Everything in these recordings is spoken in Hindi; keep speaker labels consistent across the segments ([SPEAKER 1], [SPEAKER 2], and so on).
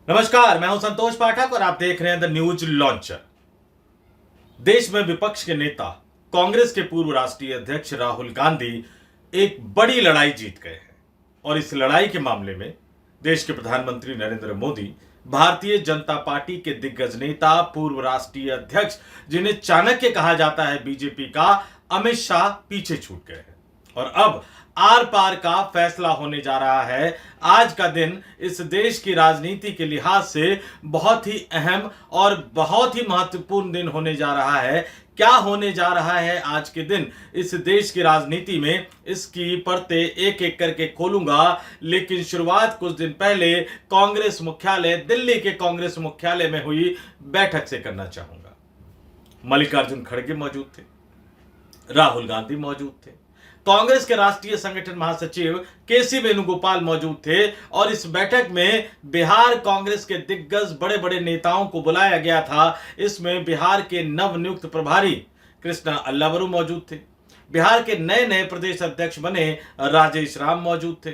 [SPEAKER 1] नमस्कार, मैं हूं संतोष पाठक और आप देख रहे हैं द न्यूज लॉन्चर। देश में विपक्ष के नेता कांग्रेस के पूर्व राष्ट्रीय अध्यक्ष राहुल गांधी एक बड़ी लड़ाई जीत गए हैं और इस लड़ाई के मामले में देश के प्रधानमंत्री नरेंद्र मोदी, भारतीय जनता पार्टी के दिग्गज नेता पूर्व राष्ट्रीय अध्यक्ष जिन्हें चाणक्य कहा जाता है बीजेपी का, अमित शाह पीछे छूट गए हैं और अब आर पार का फैसला होने जा रहा है। आज का दिन इस देश की राजनीति के लिहाज से बहुत ही अहम और बहुत ही महत्वपूर्ण दिन होने जा रहा है। क्या होने जा रहा है आज के दिन इस देश की राजनीति में, इसकी परतें एक एक करके खोलूंगा, लेकिन शुरुआत कुछ दिन पहले कांग्रेस मुख्यालय, दिल्ली के कांग्रेस मुख्यालय में हुई बैठक से करना चाहूंगा। मल्लिकार्जुन खड़गे मौजूद थे, राहुल गांधी मौजूद थे, कांग्रेस के राष्ट्रीय संगठन महासचिव केसी वेणुगोपाल मौजूद थे और इस बैठक में बिहार कांग्रेस के दिग्गज बड़े बड़े नेताओं को बुलाया गया था। इसमें बिहार के नवनियुक्त प्रभारी कृष्णा अल्लावरू मौजूद थे, बिहार के नए नए प्रदेश अध्यक्ष बने राजेश राम मौजूद थे,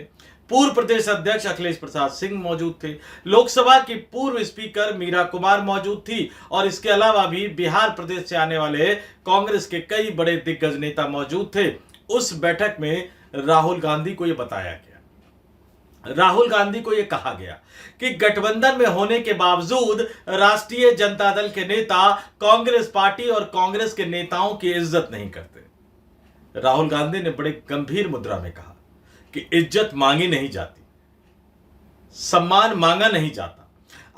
[SPEAKER 1] पूर्व प्रदेश अध्यक्ष अखिलेश प्रसाद सिंह मौजूद थे, लोकसभा की पूर्व स्पीकर मीरा कुमार मौजूद थी और इसके अलावा भी बिहार प्रदेश से आने वाले कांग्रेस के कई बड़े दिग्गज नेता मौजूद थे। उस बैठक में राहुल गांधी को यह बताया गया, राहुल गांधी को यह कहा गया कि गठबंधन में होने के बावजूद राष्ट्रीय जनता दल के नेता कांग्रेस पार्टी और कांग्रेस के नेताओं की इज्जत नहीं करते। राहुल गांधी ने बड़े गंभीर मुद्रा में कहा कि इज्जत मांगी नहीं जाती, सम्मान मांगा नहीं जाता।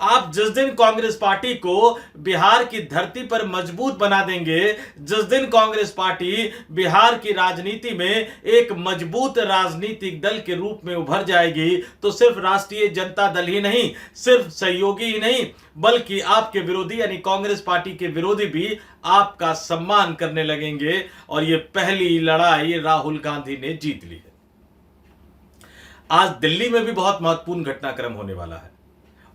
[SPEAKER 1] आप जिस दिन कांग्रेस पार्टी को बिहार की धरती पर मजबूत बना देंगे, जिस दिन कांग्रेस पार्टी बिहार की राजनीति में एक मजबूत राजनीतिक दल के रूप में उभर जाएगी, तो सिर्फ राष्ट्रीय जनता दल ही नहीं, सिर्फ सहयोगी ही नहीं, बल्कि आपके विरोधी यानी कांग्रेस पार्टी के विरोधी भी आपका सम्मान करने लगेंगे। और यह पहली लड़ाई राहुल गांधी ने जीत ली है। आज दिल्ली में भी बहुत महत्वपूर्ण घटनाक्रम होने वाला है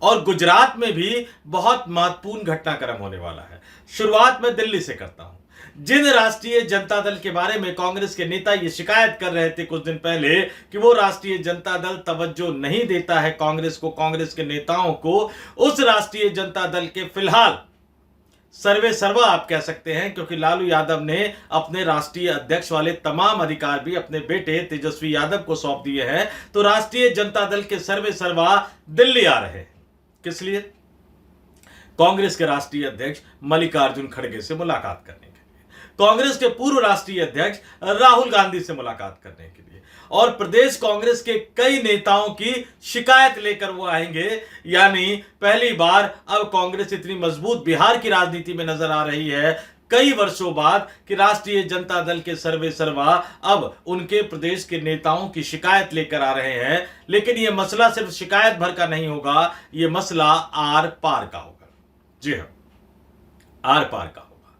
[SPEAKER 1] और गुजरात में भी बहुत महत्वपूर्ण घटनाक्रम होने वाला है। शुरुआत में दिल्ली से करता हूं। जिन राष्ट्रीय जनता दल के बारे में कांग्रेस के नेता ये शिकायत कर रहे थे कुछ दिन पहले कि वो राष्ट्रीय जनता दल तवज्जो नहीं देता है कांग्रेस को, कांग्रेस के नेताओं को, उस राष्ट्रीय जनता दल के फिलहाल सर्वे सर्वा आप कह सकते हैं, क्योंकि लालू यादव ने अपने राष्ट्रीय अध्यक्ष वाले तमाम अधिकार भी अपने बेटे तेजस्वी यादव को सौंप दिए हैं। तो राष्ट्रीय जनता दल के सर्वे सर्वा दिल्ली आ रहे हैं। किस लिए? कांग्रेस के राष्ट्रीय अध्यक्ष मल्लिकार्जुन खड़गे से मुलाकात करने के लिए, कांग्रेस के पूर्व राष्ट्रीय अध्यक्ष राहुल गांधी से मुलाकात करने के लिए और प्रदेश कांग्रेस के कई नेताओं की शिकायत लेकर वो आएंगे। यानी पहली बार अब कांग्रेस इतनी मजबूत बिहार की राजनीति में नजर आ रही है कई वर्षों बाद कि राष्ट्रीय जनता दल के सर्वे सर्वा अब उनके प्रदेश के नेताओं की शिकायत लेकर आ रहे हैं। लेकिन यह मसला सिर्फ शिकायत भर का नहीं होगा, यह मसला आर पार का होगा। जी हां, आर पार का होगा।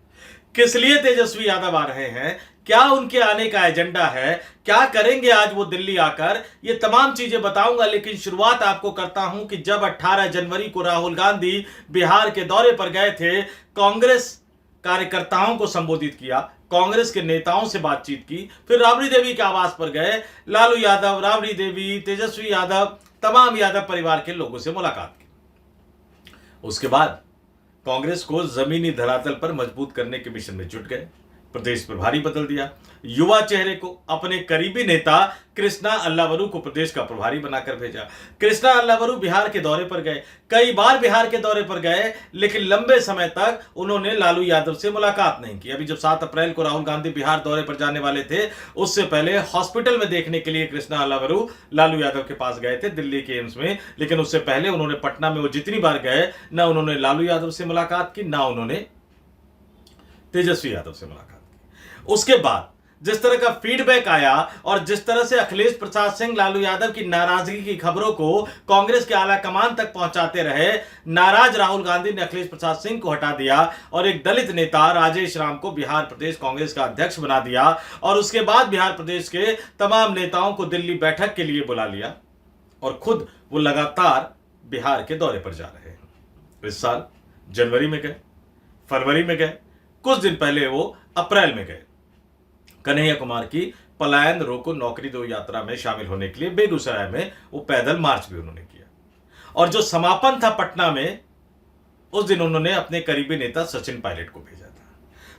[SPEAKER 1] किस लिए तेजस्वी यादव आ रहे हैं, क्या उनके आने का एजेंडा है, क्या करेंगे आज वो दिल्ली आकर, ये तमाम चीजें बताऊंगा। लेकिन शुरुआत आपको करता हूं कि जब 18 जनवरी को राहुल गांधी बिहार के दौरे पर गए थे, कांग्रेस कार्यकर्ताओं को संबोधित किया, कांग्रेस के नेताओं से बातचीत की, फिर राबड़ी देवी के आवास पर गए, लालू यादव, राबड़ी देवी, तेजस्वी यादव, तमाम यादव परिवार के लोगों से मुलाकात की। उसके बाद कांग्रेस को जमीनी धरातल पर मजबूत करने के मिशन में जुट गए, प्रदेश प्रभारी बदल दिया, युवा चेहरे को, अपने करीबी नेता कृष्णा अल्लावरू को प्रदेश का प्रभारी बनाकर भेजा। कृष्णा अल्लावरू बिहार के दौरे पर गए, कई बार बिहार के दौरे पर गए, लेकिन लंबे समय तक उन्होंने लालू यादव से मुलाकात नहीं की। अभी जब 7 अप्रैल को राहुल गांधी बिहार दौरे पर जाने वाले थे, उससे पहले हॉस्पिटल में देखने के लिए कृष्णा अल्लावरू लालू यादव के पास गए थे दिल्ली के एम्स में। लेकिन उससे पहले उन्होंने पटना में वो जितनी बार गए, ना उन्होंने लालू यादव से मुलाकात की, ना उन्होंने तेजस्वी यादव से मुलाकात की। उसके बाद जिस तरह का फीडबैक आया और जिस तरह से अखिलेश प्रसाद सिंह लालू यादव की नाराजगी की खबरों को कांग्रेस के आला कमान तक पहुंचाते रहे, नाराज राहुल गांधी ने अखिलेश प्रसाद सिंह को हटा दिया और एक दलित नेता राजेश राम को बिहार प्रदेश कांग्रेस का अध्यक्ष बना दिया और उसके बाद बिहार प्रदेश के तमाम नेताओं को दिल्ली बैठक के लिए बुला लिया और खुद वो लगातार बिहार के दौरे पर जा रहे हैं। इस साल जनवरी में गए, फरवरी में गए, कुछ दिन पहले वो अप्रैल में गए। कन्हैया कुमार की पलायन रोको नौकरी दो यात्रा में शामिल होने के लिए बेगूसराय में वो पैदल मार्च भी उन्होंने किया और जो समापन था पटना में, उस दिन उन्होंने अपने करीबी नेता सचिन पायलट को भेजा था।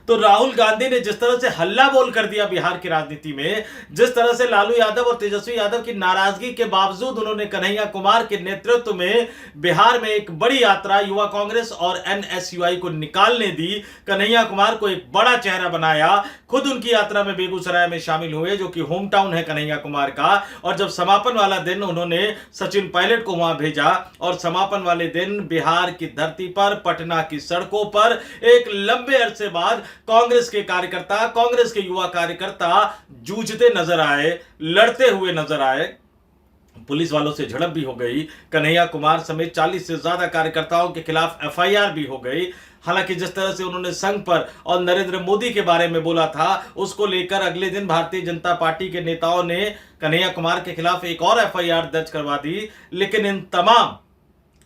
[SPEAKER 1] तो राहुल गांधी ने जिस तरह से हल्ला बोल कर दिया बिहार की राजनीति में, जिस तरह से लालू यादव और तेजस्वी यादव की नाराजगी के बावजूद उन्होंने कन्हैया कुमार के नेतृत्व में बिहार में एक बड़ी यात्रा युवा कांग्रेस और एनएसयूआई को निकालने दी, कन्हैया कुमार को एक बड़ा चेहरा बनाया, खुद उनकी यात्रा में बेगूसराय में शामिल हुए जो कि होम टाउन है कन्हैया कुमार का। और जब समापन वाला दिन उन्होंने सचिन पायलट को वहां भेजा और समापन वाले दिन बिहार की धरती पर, पटना की सड़कों पर एक लंबे अरसे बाद कांग्रेस के कार्यकर्ता, कांग्रेस के युवा कार्यकर्ता जूझते नजर आए, लड़ते हुए नजर आए। पुलिस वालों से झड़प भी हो गई, कन्हैया कुमार समेत 40 से ज्यादा कार्यकर्ताओं के खिलाफ एफआईआर भी हो गई। हालांकि जिस तरह से उन्होंने संघ पर और नरेंद्र मोदी के बारे में बोला था, उसको लेकर अगले दिन भारतीय जनता पार्टी के नेताओं ने कन्हैया कुमार के खिलाफ एक और एफआईआर दर्ज करवा दी। लेकिन इन तमाम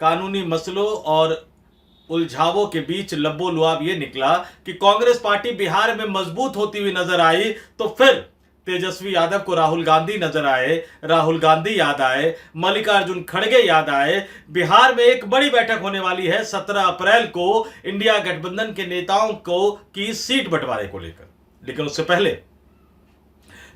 [SPEAKER 1] कानूनी मसलों और उलझावों के बीच लब्बो-लुआब यह निकला कि कांग्रेस पार्टी बिहार में मजबूत होती हुई नजर आई, तो फिर तेजस्वी यादव को राहुल गांधी नजर आए, राहुल गांधी याद आए, मल्लिकार्जुन खड़गे याद आए। बिहार में एक बड़ी बैठक होने वाली है 17 अप्रैल को इंडिया गठबंधन के नेताओं को की सीट बंटवारे को लेकर। लेकिन उससे पहले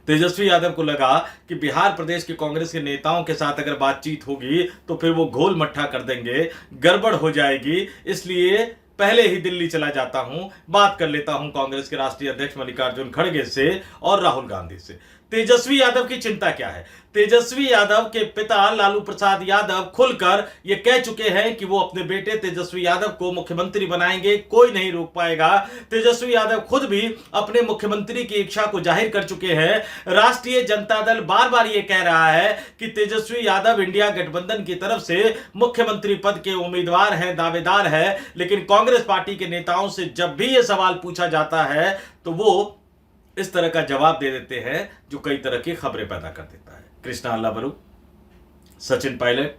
[SPEAKER 1] तेजस्वी यादव को लगा कि बिहार प्रदेश के कांग्रेस के नेताओं के साथ अगर बातचीत होगी तो फिर वो घोल मट्ठा कर देंगे, गड़बड़ हो जाएगी, इसलिए पहले ही दिल्ली चला जाता हूं, बात कर लेता हूं कांग्रेस के राष्ट्रीय अध्यक्ष मल्लिकार्जुन खड़गे से और राहुल गांधी से। तेजस्वी यादव की चिंता क्या है? तेजस्वी यादव के पिता लालू प्रसाद यादव खुलकर ये कह चुके हैं कि वो अपने बेटे तेजस्वी यादव को मुख्यमंत्री बनाएंगे, कोई नहीं रोक पाएगा। तेजस्वी यादव खुद भी अपने मुख्यमंत्री की इच्छा को जाहिर कर चुके हैं। राष्ट्रीय जनता दल बार बार ये कह रहा है कि तेजस्वी यादव इंडिया गठबंधन की तरफ से मुख्यमंत्री पद के उम्मीदवार हैं, दावेदार है। लेकिन कांग्रेस पार्टी के नेताओं से जब भी ये सवाल पूछा जाता है तो वो इस तरह का जवाब दे देते हैं जो कई तरह की खबरें पैदा कर देता है। कृष्णा अल्लाबरू, सचिन पायलट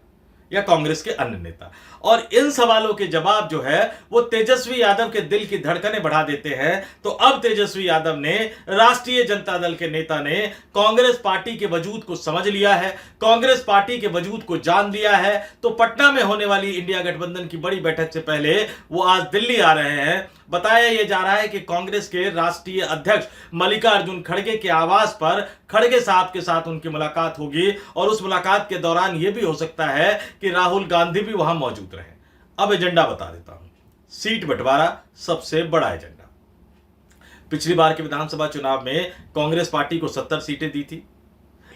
[SPEAKER 1] या कांग्रेस के अन्य नेता, और इन सवालों के जवाब जो है वो तेजस्वी यादव के दिल की धड़कनें बढ़ा देते हैं। तो अब तेजस्वी यादव ने, राष्ट्रीय जनता दल के नेता ने कांग्रेस पार्टी के वजूद को समझ लिया है, कांग्रेस पार्टी के वजूद को जान लिया है। तो पटना में होने वाली इंडिया गठबंधन की बड़ी बैठक से पहले वो आज दिल्ली आ रहे हैं। बताया यह जा रहा है कि कांग्रेस के राष्ट्रीय अध्यक्ष मल्लिकार्जुन खड़गे के आवास पर खड़गे साहब के साथ उनकी मुलाकात होगी और उस मुलाकात के दौरान यह भी हो सकता है कि राहुल गांधी भी वहां मौजूद रहे। अब एजेंडा बता देता हूं। सीट बंटवारा सबसे बड़ा एजेंडा। पिछली बार के विधानसभा चुनाव में कांग्रेस पार्टी को 70 सीटें दी थी,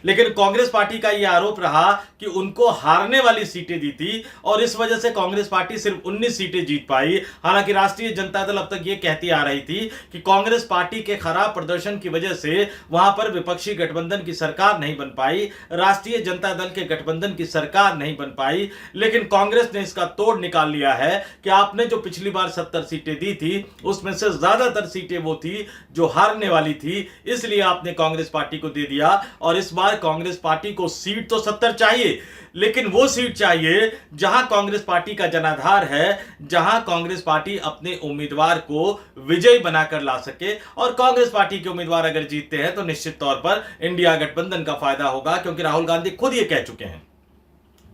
[SPEAKER 1] लेकिन कांग्रेस पार्टी का यह आरोप रहा कि उनको हारने वाली सीटें दी थी और इस वजह से कांग्रेस पार्टी सिर्फ 19 सीटें जीत पाई। हालांकि राष्ट्रीय जनता दल अब तक यह कहती आ रही थी कि कांग्रेस पार्टी के खराब प्रदर्शन की वजह से वहां पर विपक्षी गठबंधन की सरकार नहीं बन पाई, राष्ट्रीय जनता दल के गठबंधन की सरकार नहीं बन पाई। लेकिन कांग्रेस ने इसका तोड़ निकाल लिया है कि आपने जो पिछली बार 70 सीटें दी थी उसमें से ज्यादातर सीटें वो थी जो हारने वाली थी, इसलिए आपने कांग्रेस पार्टी को दे दिया। और इस बार कांग्रेस पार्टी को सीट तो 70 चाहिए, लेकिन वो सीट चाहिए जहां कांग्रेस पार्टी का जनाधार है, जहां कांग्रेस पार्टी अपने उम्मीदवार को विजयी बनाकर ला सके। और कांग्रेस पार्टी के उम्मीदवार अगर जीतते हैं तो निश्चित तौर पर इंडिया गठबंधन का फायदा होगा, क्योंकि राहुल गांधी खुद ये कह चुके हैं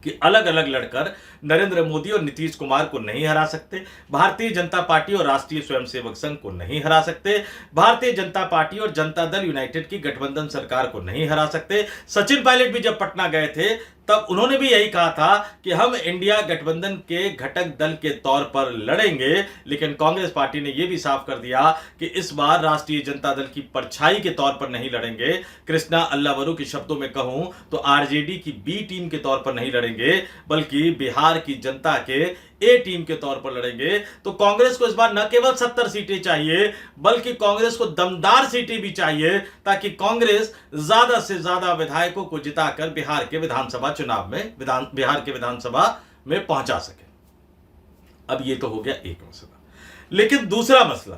[SPEAKER 1] कि अलग अलग लड़कर नरेंद्र मोदी और नीतीश कुमार को नहीं हरा सकते, भारतीय जनता पार्टी और राष्ट्रीय स्वयंसेवक संघ को नहीं हरा सकते, भारतीय जनता पार्टी और जनता दल यूनाइटेड की गठबंधन सरकार को नहीं हरा सकते। सचिन पायलट भी जब पटना गए थे तब उन्होंने भी यही कहा था कि हम इंडिया गठबंधन के घटक दल के तौर पर लड़ेंगे। लेकिन कांग्रेस पार्टी ने यह भी साफ कर दिया कि इस बार राष्ट्रीय जनता दल की परछाई के तौर पर नहीं लड़ेंगे। कृष्णा अल्लावरू के शब्दों में कहूं तो आरजेडी की बी टीम के तौर पर नहीं लड़ेंगे, बल्कि बिहार की जनता के ए टीम के तौर पर लड़ेंगे। तो कांग्रेस को इस बार न केवल 70 सीटें चाहिए, बल्कि कांग्रेस को दमदार सीटें भी चाहिए, ताकि कांग्रेस ज्यादा से ज्यादा विधायकों को जिताकर बिहार के विधानसभा चुनाव में बिहार के विधानसभा में पहुंचा सके। अब ये तो हो गया एक मसला। लेकिन दूसरा मसला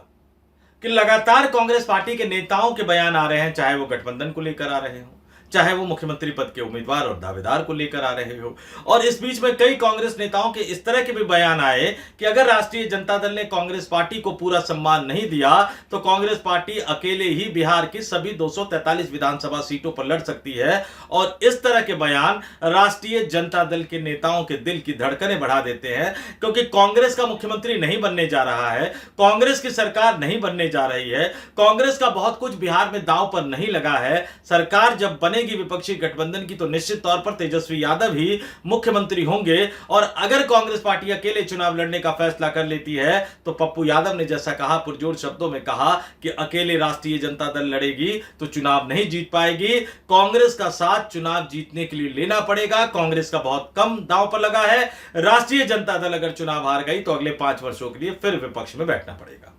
[SPEAKER 1] कि लगातार कांग्रेस पार्टी के नेताओं के बयान आ रहे हैं, चाहे वो गठबंधन को लेकर आ रहे हो, चाहे वो मुख्यमंत्री पद के उम्मीदवार और दावेदार को लेकर आ रहे हो। और इस बीच में कई कांग्रेस नेताओं के इस तरह के भी बयान आए कि अगर राष्ट्रीय जनता दल ने कांग्रेस पार्टी को पूरा सम्मान नहीं दिया तो कांग्रेस पार्टी अकेले ही बिहार की सभी 243 विधानसभा सीटों पर लड़ सकती है। और इस तरह के बयान राष्ट्रीय जनता दल के नेताओं के दिल की धड़कनें बढ़ा देते हैं, क्योंकि कांग्रेस का मुख्यमंत्री नहीं बनने जा रहा है, कांग्रेस की सरकार नहीं बनने जा रही है, कांग्रेस का बहुत कुछ बिहार में दांव पर नहीं लगा है। सरकार जब बनेगी विपक्षी गठबंधन की तो निश्चित तौर पर तेजस्वी यादव ही मुख्यमंत्री होंगे। और अगर कांग्रेस पार्टी अकेले चुनाव लड़ने का फैसला कर लेती है तो पप्पू यादव ने जैसा कहा, पुरजोर शब्दों में कहा कि अकेले राष्ट्रीय जनता दल लड़ेगी तो चुनाव नहीं जीत पाएगी, कांग्रेस का साथ चुनाव जीतने के लिए लेना पड़ेगा। कांग्रेस का बहुत कम दांव पर लगा है, राष्ट्रीय जनता दल अगर चुनाव हार गई तो अगले 5 वर्षों के लिए फिर विपक्ष में बैठना पड़ेगा।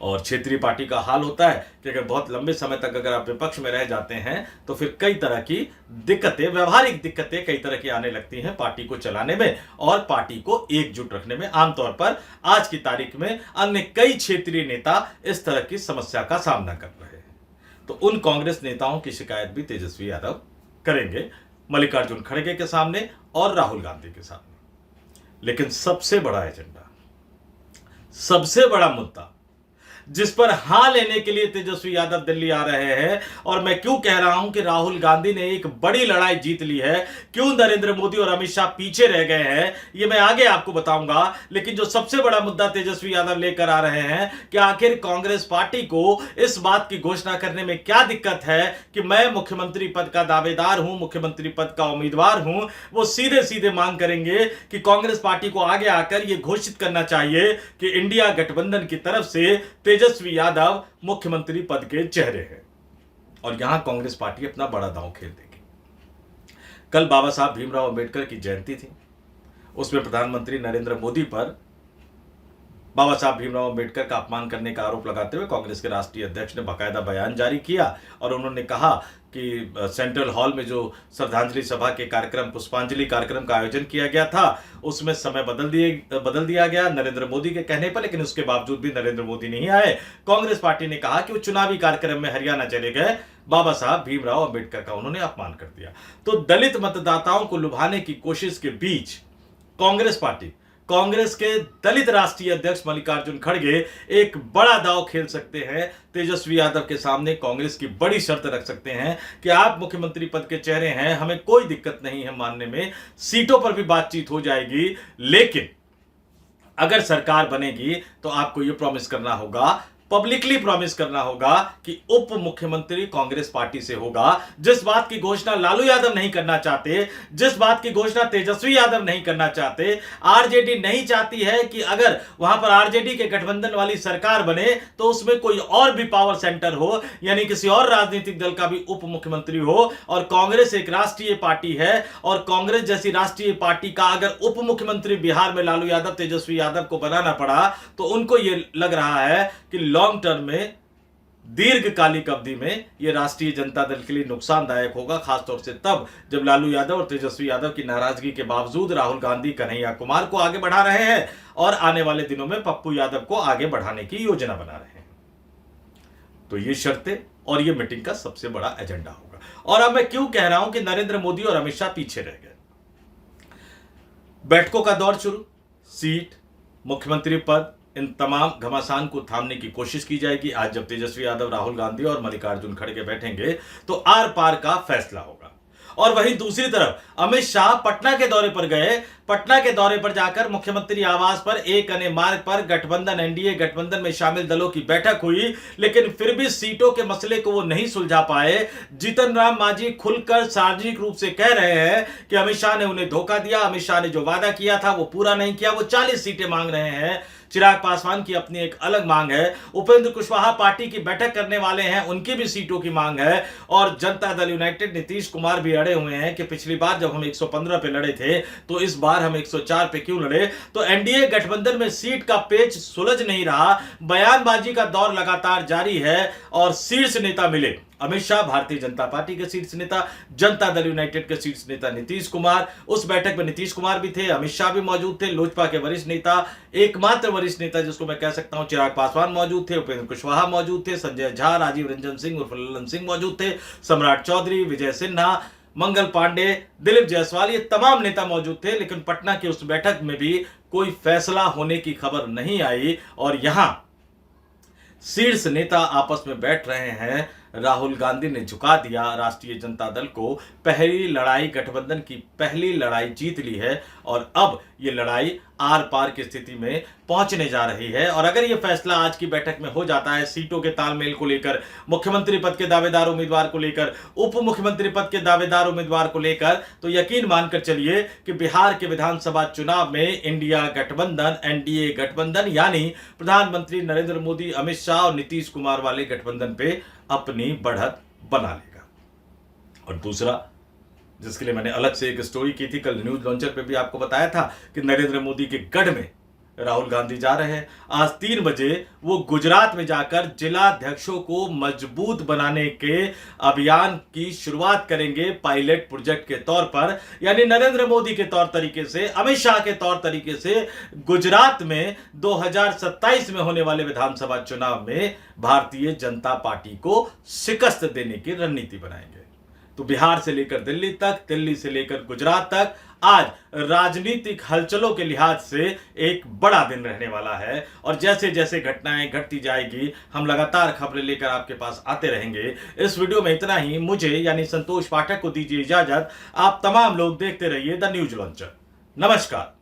[SPEAKER 1] और क्षेत्रीय पार्टी का हाल होता है कि अगर बहुत लंबे समय तक अगर आप विपक्ष में रह जाते हैं तो फिर कई तरह की दिक्कतें, व्यवहारिक दिक्कतें कई तरह की आने लगती हैं पार्टी को चलाने में और पार्टी को एकजुट रखने में। आमतौर पर आज की तारीख में अन्य कई क्षेत्रीय नेता इस तरह की समस्या का सामना कर रहे हैं। तो उन कांग्रेस नेताओं की शिकायत भी तेजस्वी यादव करेंगे मल्लिकार्जुन खड़गे के सामने और राहुल गांधी के सामने। लेकिन सबसे बड़ा एजेंडा, सबसे बड़ा मुद्दा जिस पर हां लेने के लिए तेजस्वी यादव दिल्ली आ रहे हैं, और मैं क्यों कह रहा हूं कि राहुल गांधी ने एक बड़ी लड़ाई जीत ली है, क्यों नरेंद्र मोदी और अमित शाह पीछे रह गए हैं, ये मैं आगे आपको बताऊंगा। लेकिन जो सबसे बड़ा मुद्दा तेजस्वी यादव लेकर आ रहे हैं कि आखिर कांग्रेस पार्टी को इस बात की घोषणा करने में क्या दिक्कत है कि मैं मुख्यमंत्री पद का दावेदार हूं, मुख्यमंत्री पद का उम्मीदवार हूं। वो सीधे सीधे मांग करेंगे कि कांग्रेस पार्टी को आगे आकर यह घोषित करना चाहिए कि इंडिया गठबंधन की तरफ से तेजस्वी यादव मुख्यमंत्री पद के चेहरे हैं। और यहां कांग्रेस पार्टी अपना बड़ा दांव खेल देगी। कल बाबा साहब भीमराव अंबेडकर की जयंती थी, उसमें प्रधानमंत्री नरेंद्र मोदी पर बाबा साहब भीमराव अंबेडकर का अपमान करने का आरोप लगाते हुए कांग्रेस के राष्ट्रीय अध्यक्ष ने बाकायदा बयान जारी किया और उन्होंने कहा कि सेंट्रल हॉल में जो श्रद्धांजलि सभा के कार्यक्रम, पुष्पांजलि कार्यक्रम का आयोजन किया गया था, उसमें समय बदल दिया गया नरेंद्र मोदी के कहने पर, लेकिन उसके बावजूद भी नरेंद्र मोदी नहीं आए। कांग्रेस पार्टी ने कहा कि वो चुनावी कार्यक्रम में हरियाणा चले गए, बाबा साहब भीमराव अंबेडकर का उन्होंने अपमान कर दिया। तो दलित मतदाताओं को लुभाने की कोशिश के बीच कांग्रेस पार्टी, कांग्रेस के दलित राष्ट्रीय अध्यक्ष मल्लिकार्जुन खड़गे एक बड़ा दांव खेल सकते हैं तेजस्वी यादव के सामने। कांग्रेस की बड़ी शर्त रख सकते हैं कि आप मुख्यमंत्री पद के चेहरे हैं, हमें कोई दिक्कत नहीं है मानने में, सीटों पर भी बातचीत हो जाएगी, लेकिन अगर सरकार बनेगी तो आपको यह प्रॉमिस करना होगा, पब्लिकली प्रॉमिस करना होगा कि उप मुख्यमंत्री कांग्रेस पार्टी से होगा। जिस बात की घोषणा लालू यादव नहीं करना चाहते, जिस बात की घोषणा तेजस्वी यादव नहीं करना चाहते, आरजेडी नहीं चाहती है कि अगर वहां पर आरजेडी के गठबंधन वाली सरकार बने तो उसमें कोई और भी पावर सेंटर हो, यानी किसी और राजनीतिक दल का भी उप मुख्यमंत्री हो। और कांग्रेस एक राष्ट्रीय पार्टी है और कांग्रेस जैसी राष्ट्रीय पार्टी का अगर उप मुख्यमंत्री बिहार में लालू यादव, तेजस्वी यादव को बनाना पड़ा तो उनको यह लग रहा है कि लॉन्ग टर्म में, दीर्घकालिक अवधि में यह राष्ट्रीय जनता दल के लिए नुकसानदायक होगा, खासतौर से तब जब लालू यादव और तेजस्वी यादव की नाराजगी के बावजूद राहुल गांधी कन्हैया कुमार को आगे बढ़ा रहे हैं और आने वाले दिनों में पप्पू यादव को आगे बढ़ाने की योजना बना रहे हैं। तो ये शर्तें और ये मीटिंग का सबसे बड़ा एजेंडा होगा। और अब मैं क्यों कह रहा हूं कि नरेंद्र मोदी और अमित शाह पीछे रह गए। बैठकों का दौर शुरू, सीट, मुख्यमंत्री पद, इन तमाम घमासान को थामने की कोशिश की जाएगी। आज जब तेजस्वी यादव, राहुल गांधी और मल्लिकार्जुन खड़गे बैठेंगे तो आर पार का फैसला होगा। और वहीं दूसरी तरफ अमित शाह पटना के दौरे पर गए। पटना के दौरे पर जाकर मुख्यमंत्री आवास पर एक अने मार्ग पर गठबंधन, एनडीए गठबंधन में शामिल दलों की बैठक हुई, लेकिन फिर भी सीटों के मसले को वो नहीं सुलझा पाए। जीतन राम मांझी खुलकर सार्वजनिक रूप से कह रहे हैं कि अमित शाह ने उन्हें धोखा दिया, अमित शाह ने जो वादा किया था वो पूरा नहीं किया। वो 40 सीटें मांग रहे हैं। चिराग पासवान की अपनी एक अलग मांग है, उपेंद्र कुशवाहा पार्टी की बैठक करने वाले हैं, उनकी भी सीटों की मांग है। और जनता दल यूनाइटेड नीतीश कुमार भी अड़े हुए हैं कि पिछली बार जब हम 115 पे लड़े थे तो इस बार हम 104 पे क्यों लड़े। तो एनडीए गठबंधन में सीट का पेच सुलझ नहीं रहा, बयानबाजी का दौर लगातार जारी है और शीर्ष नेता मिले अमित शाह, भारतीय जनता पार्टी के शीर्ष नेता, जनता दल यूनाइटेड के शीर्ष नेता नीतीश कुमार। उस बैठक में नीतीश कुमार भी थे, अमित शाह भी मौजूद थे, लोजपा के वरिष्ठ नेता, एकमात्र वरिष्ठ नेता जिसको मैं कह सकता हूं चिराग पासवान मौजूद थे, उपेंद्र कुशवाहा मौजूद थे, संजय झा, राजीव रंजन सिंह उर्फ लल्लन सिंह मौजूद थे, सम्राट चौधरी, विजय सिन्हा, मंगल पांडे, दिलीप जायसवाल, ये तमाम नेता मौजूद थे। लेकिन पटना की उस बैठक में भी कोई फैसला होने की खबर नहीं आई और यहां शीर्ष नेता आपस में बैठ रहे हैं। राहुल गांधी ने झुका दिया राष्ट्रीय जनता दल को, पहली लड़ाई, गठबंधन की पहली लड़ाई जीत ली है और अब ये लड़ाई आर पार की स्थिति में पहुंचने जा रही है। और अगर ये फैसला आज की बैठक में हो जाता है सीटों के तालमेल को लेकर, मुख्यमंत्री पद के दावेदार उम्मीदवार को लेकर, उप मुख्यमंत्री पद के दावेदार उम्मीदवार को लेकर, तो यकीन मानकर चलिए कि बिहार के विधानसभा चुनाव में इंडिया गठबंधन, एनडीए गठबंधन यानी प्रधानमंत्री नरेंद्र मोदी, अमित शाह और नीतीश कुमार वाले गठबंधन पे अपनी बढ़त बना लेगा। और दूसरा, जिसके लिए मैंने अलग से एक स्टोरी की थी, कल न्यूज लॉन्चर पे भी आपको बताया था कि नरेंद्र मोदी के गढ़ में राहुल गांधी जा रहे हैं। आज 3 बजे वो गुजरात में जाकर जिलाध्यक्षों को मजबूत बनाने के अभियान की शुरुआत करेंगे पायलट प्रोजेक्ट के तौर पर, यानी नरेंद्र मोदी के तौर तरीके से, अमित शाह के तौर तरीके से गुजरात में 2027 में होने वाले विधानसभा चुनाव में भारतीय जनता पार्टी को शिकस्त देने की रणनीति बनाएंगे। तो बिहार से लेकर दिल्ली तक, दिल्ली से लेकर गुजरात तक आज राजनीतिक हलचलों के लिहाज से एक बड़ा दिन रहने वाला है। और जैसे जैसे घटनाएं घटती जाएगी हम लगातार खबरें लेकर आपके पास आते रहेंगे। इस वीडियो में इतना ही। मुझे यानी संतोष पाठक को दीजिए इजाजत। आप तमाम लोग देखते रहिए द न्यूज लॉन्चर। नमस्कार।